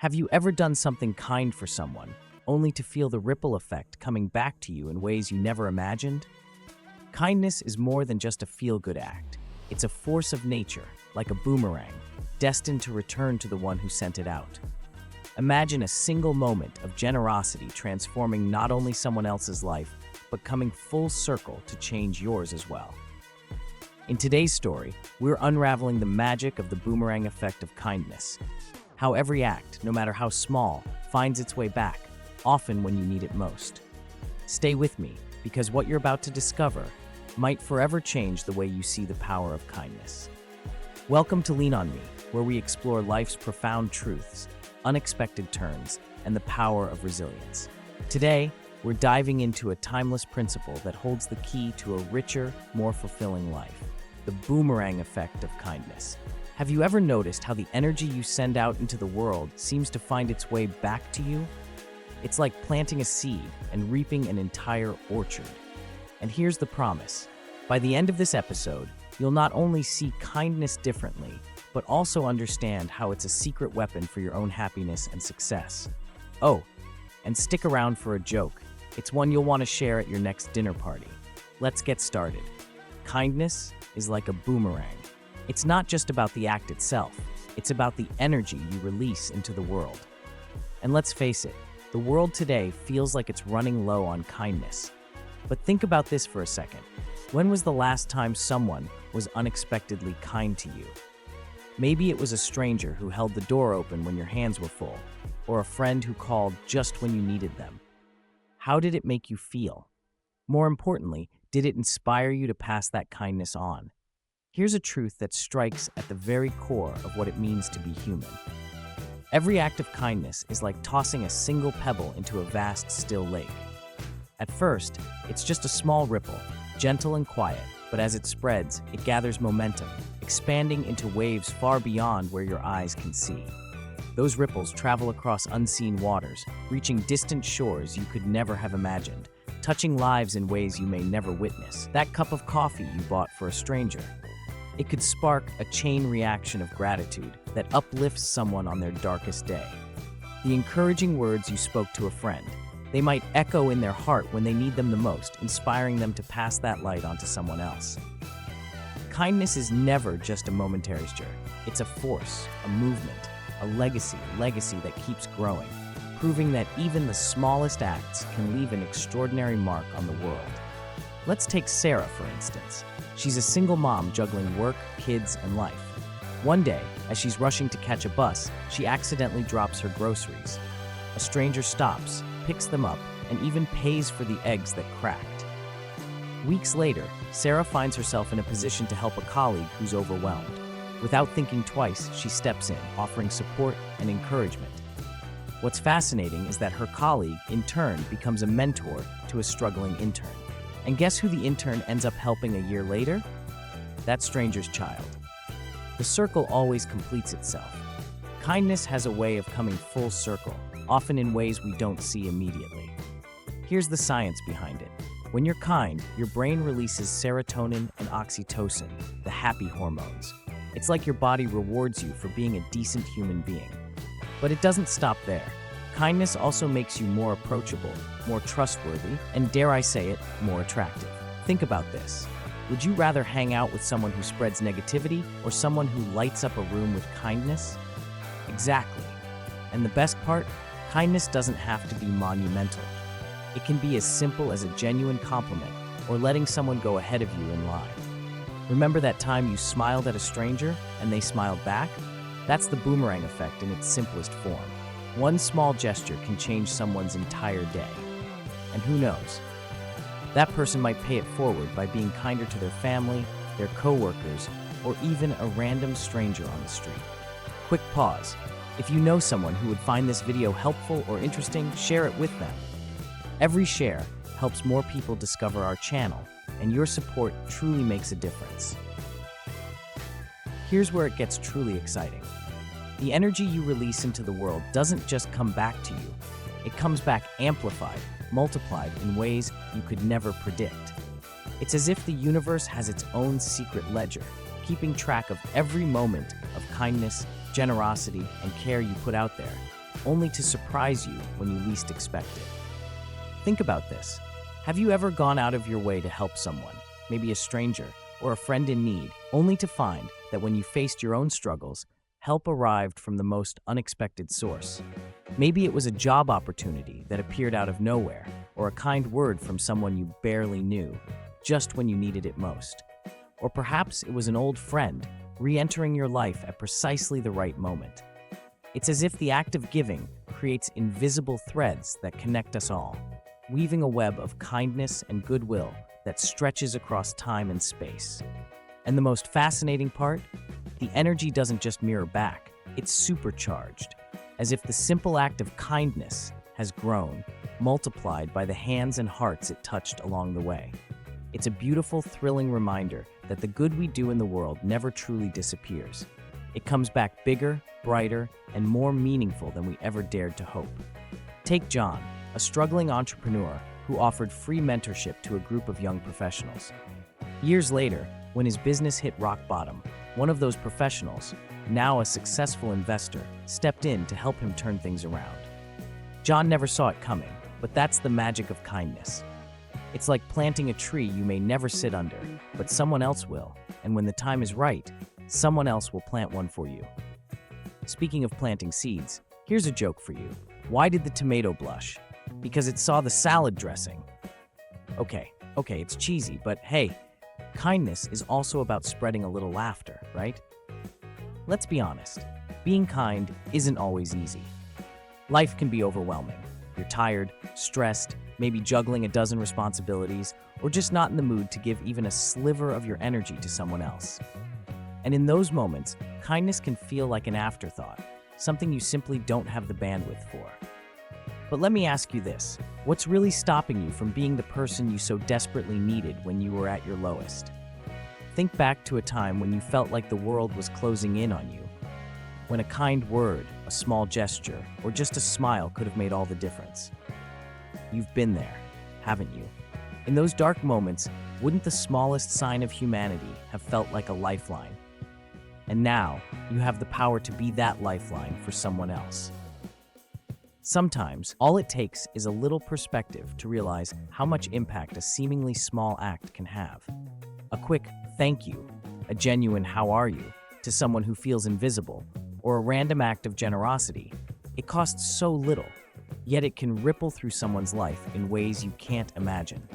Have you ever done something kind for someone, only to feel the ripple effect coming back to you in ways you never imagined? Kindness is more than just a feel-good act. It's a force of nature, like a boomerang, destined to return to the one who sent it out. Imagine a single moment of generosity transforming not only someone else's life, but coming full circle to change yours as well. In today's story, we're unraveling the magic of the boomerang effect of kindness. How every act, no matter how small, finds its way back, often when you need it most. Stay with me, because what you're about to discover might forever change the way you see the power of kindness. Welcome to Lean On Me, where we explore life's profound truths, unexpected turns, and the power of resilience. Today, we're diving into a timeless principle that holds the key to a richer, more fulfilling life: the boomerang effect of kindness. Have you ever noticed how the energy you send out into the world seems to find its way back to you? It's like planting a seed and reaping an entire orchard. And here's the promise: by the end of this episode, you'll not only see kindness differently, but also understand how it's a secret weapon for your own happiness and success. Oh, and stick around for a joke. It's one you'll want to share at your next dinner party. Let's get started. Kindness is like a boomerang. It's not just about the act itself, it's about the energy you release into the world. And let's face it, the world today feels like it's running low on kindness. But think about this for a second. When was the last time someone was unexpectedly kind to you? Maybe it was a stranger who held the door open when your hands were full, or a friend who called just when you needed them. How did it make you feel? More importantly, did it inspire you to pass that kindness on? Here's a truth that strikes at the very core of what it means to be human. Every act of kindness is like tossing a single pebble into a vast, still lake. At first, it's just a small ripple, gentle and quiet, but as it spreads, it gathers momentum, expanding into waves far beyond where your eyes can see. Those ripples travel across unseen waters, reaching distant shores you could never have imagined, touching lives in ways you may never witness. That cup of coffee you bought for a stranger. It could spark a chain reaction of gratitude that uplifts someone on their darkest day. The encouraging words you spoke to a friend, they might echo in their heart when they need them the most, inspiring them to pass that light on to someone else. Kindness is never just a momentary gesture. It's a force, a movement, a legacy that keeps growing, proving that even the smallest acts can leave an extraordinary mark on the world. Let's take Sarah, for instance. She's a single mom juggling work, kids, and life. One day, as she's rushing to catch a bus, she accidentally drops her groceries. A stranger stops, picks them up, and even pays for the eggs that cracked. Weeks later, Sarah finds herself in a position to help a colleague who's overwhelmed. Without thinking twice, she steps in, offering support and encouragement. What's fascinating is that her colleague, in turn, becomes a mentor to a struggling intern. And guess who the intern ends up helping a year later? That stranger's child. The circle always completes itself. Kindness has a way of coming full circle, often in ways we don't see immediately. Here's the science behind it. When you're kind, your brain releases serotonin and oxytocin, the happy hormones. It's like your body rewards you for being a decent human being. But it doesn't stop there. Kindness also makes you more approachable, more trustworthy, and dare I say it, more attractive. Think about this. Would you rather hang out with someone who spreads negativity or someone who lights up a room with kindness? Exactly. And the best part? Kindness doesn't have to be monumental. It can be as simple as a genuine compliment or letting someone go ahead of you in line. Remember that time you smiled at a stranger and they smiled back? That's the boomerang effect in its simplest form. One small gesture can change someone's entire day. And who knows? That person might pay it forward by being kinder to their family, their coworkers, or even a random stranger on the street. Quick pause. If you know someone who would find this video helpful or interesting, share it with them. Every share helps more people discover our channel, and your support truly makes a difference. Here's where it gets truly exciting. The energy you release into the world doesn't just come back to you. It comes back amplified, multiplied in ways you could never predict. It's as if the universe has its own secret ledger, keeping track of every moment of kindness, generosity, and care you put out there. only to surprise you when you least expect it. Think about this. Have you ever gone out of your way to help someone, maybe a stranger or a friend in need, only to find that when you faced your own struggles, help arrived from the most unexpected source? Maybe it was a job opportunity that appeared out of nowhere, or a kind word from someone you barely knew, just when you needed it most. Or perhaps it was an old friend re-entering your life at precisely the right moment. It's as if the act of giving creates invisible threads that connect us all, weaving a web of kindness and goodwill that stretches across time and space. And the most fascinating part? The energy doesn't just mirror back, it's supercharged, as if the simple act of kindness has grown, multiplied by the hands and hearts it touched along the way. It's a beautiful, thrilling reminder that the good we do in the world never truly disappears. It comes back bigger, brighter, and more meaningful than we ever dared to hope. Take John, a struggling entrepreneur who offered free mentorship to a group of young professionals. Years later, when his business hit rock bottom, one of those professionals, now a successful investor, stepped in to help him turn things around. John never saw it coming, but that's the magic of kindness. It's like planting a tree you may never sit under, but someone else will, and when the time is right, someone else will plant one for you. Speaking of planting seeds, here's a joke for you. Why did the tomato blush? Because it saw the salad dressing. Okay, it's cheesy, but hey, kindness is also about spreading a little laughter, right? Let's be honest, being kind isn't always easy. Life can be overwhelming. You're tired, stressed, maybe juggling a dozen responsibilities, or just not in the mood to give even a sliver of your energy to someone else. And in those moments, kindness can feel like an afterthought, something you simply don't have the bandwidth for. But let me ask you this, what's really stopping you from being the person you so desperately needed when you were at your lowest? Think back to a time when you felt like the world was closing in on you, when a kind word, a small gesture, or just a smile could have made all the difference. You've been there, haven't you? In those dark moments, wouldn't the smallest sign of humanity have felt like a lifeline? And now, you have the power to be that lifeline for someone else. Sometimes, all it takes is a little perspective to realize how much impact a seemingly small act can have. A quick thank you, a genuine how are you, to someone who feels invisible, or a random act of generosity. It costs so little, yet it can ripple through someone's life in ways you can't imagine.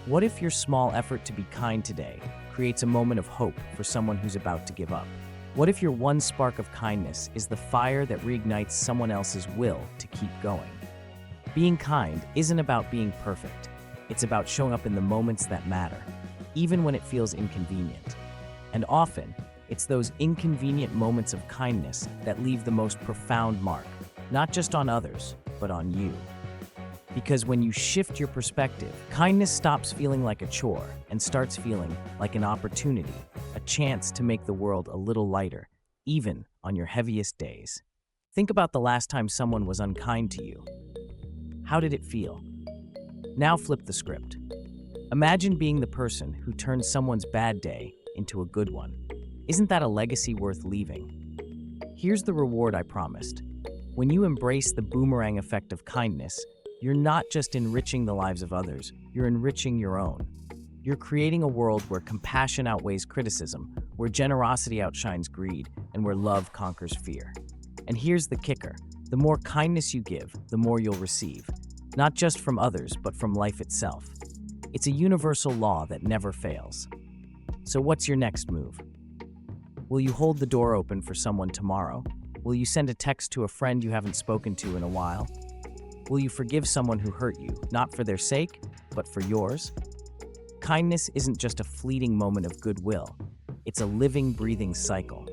What if your small effort to be kind today creates a moment of hope for someone who's about to give up? What if your one spark of kindness is the fire that reignites someone else's will to keep going? Being kind isn't about being perfect. It's about showing up in the moments that matter, even when it feels inconvenient. And often, it's those inconvenient moments of kindness that leave the most profound mark, not just on others, but on you. Because when you shift your perspective, kindness stops feeling like a chore and starts feeling like an opportunity, a chance to make the world a little lighter, even on your heaviest days. Think about the last time someone was unkind to you. How did it feel? Now flip the script. Imagine being the person who turned someone's bad day into a good one. Isn't that a legacy worth leaving? Here's the reward I promised. When you embrace the boomerang effect of kindness, you're not just enriching the lives of others, you're enriching your own. You're creating a world where compassion outweighs criticism, where generosity outshines greed, and where love conquers fear. And here's the kicker. The more kindness you give, the more you'll receive. Not just from others, but from life itself. It's a universal law that never fails. So what's your next move? Will you hold the door open for someone tomorrow? Will you send a text to a friend you haven't spoken to in a while? Will you forgive someone who hurt you, not for their sake, but for yours? Kindness isn't just a fleeting moment of goodwill. It's a living, breathing cycle.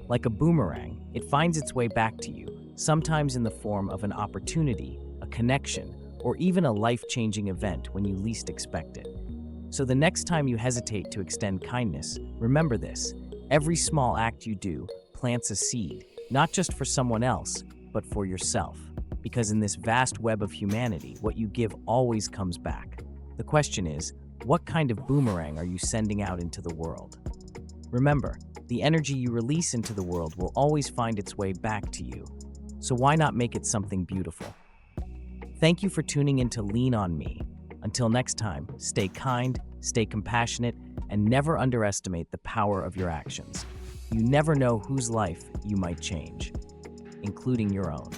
Like a boomerang, it finds its way back to you, sometimes in the form of an opportunity, a connection, or even a life-changing event when you least expect it. So the next time you hesitate to extend kindness, remember this. Every small act you do plants a seed, not just for someone else, but for yourself. Because in this vast web of humanity, what you give always comes back. The question is, what kind of boomerang are you sending out into the world? Remember, the energy you release into the world will always find its way back to you. so why not make it something beautiful? Thank you for tuning in to Lean On Me. Until next time, stay kind, stay compassionate, and never underestimate the power of your actions. You never know whose life you might change, including your own.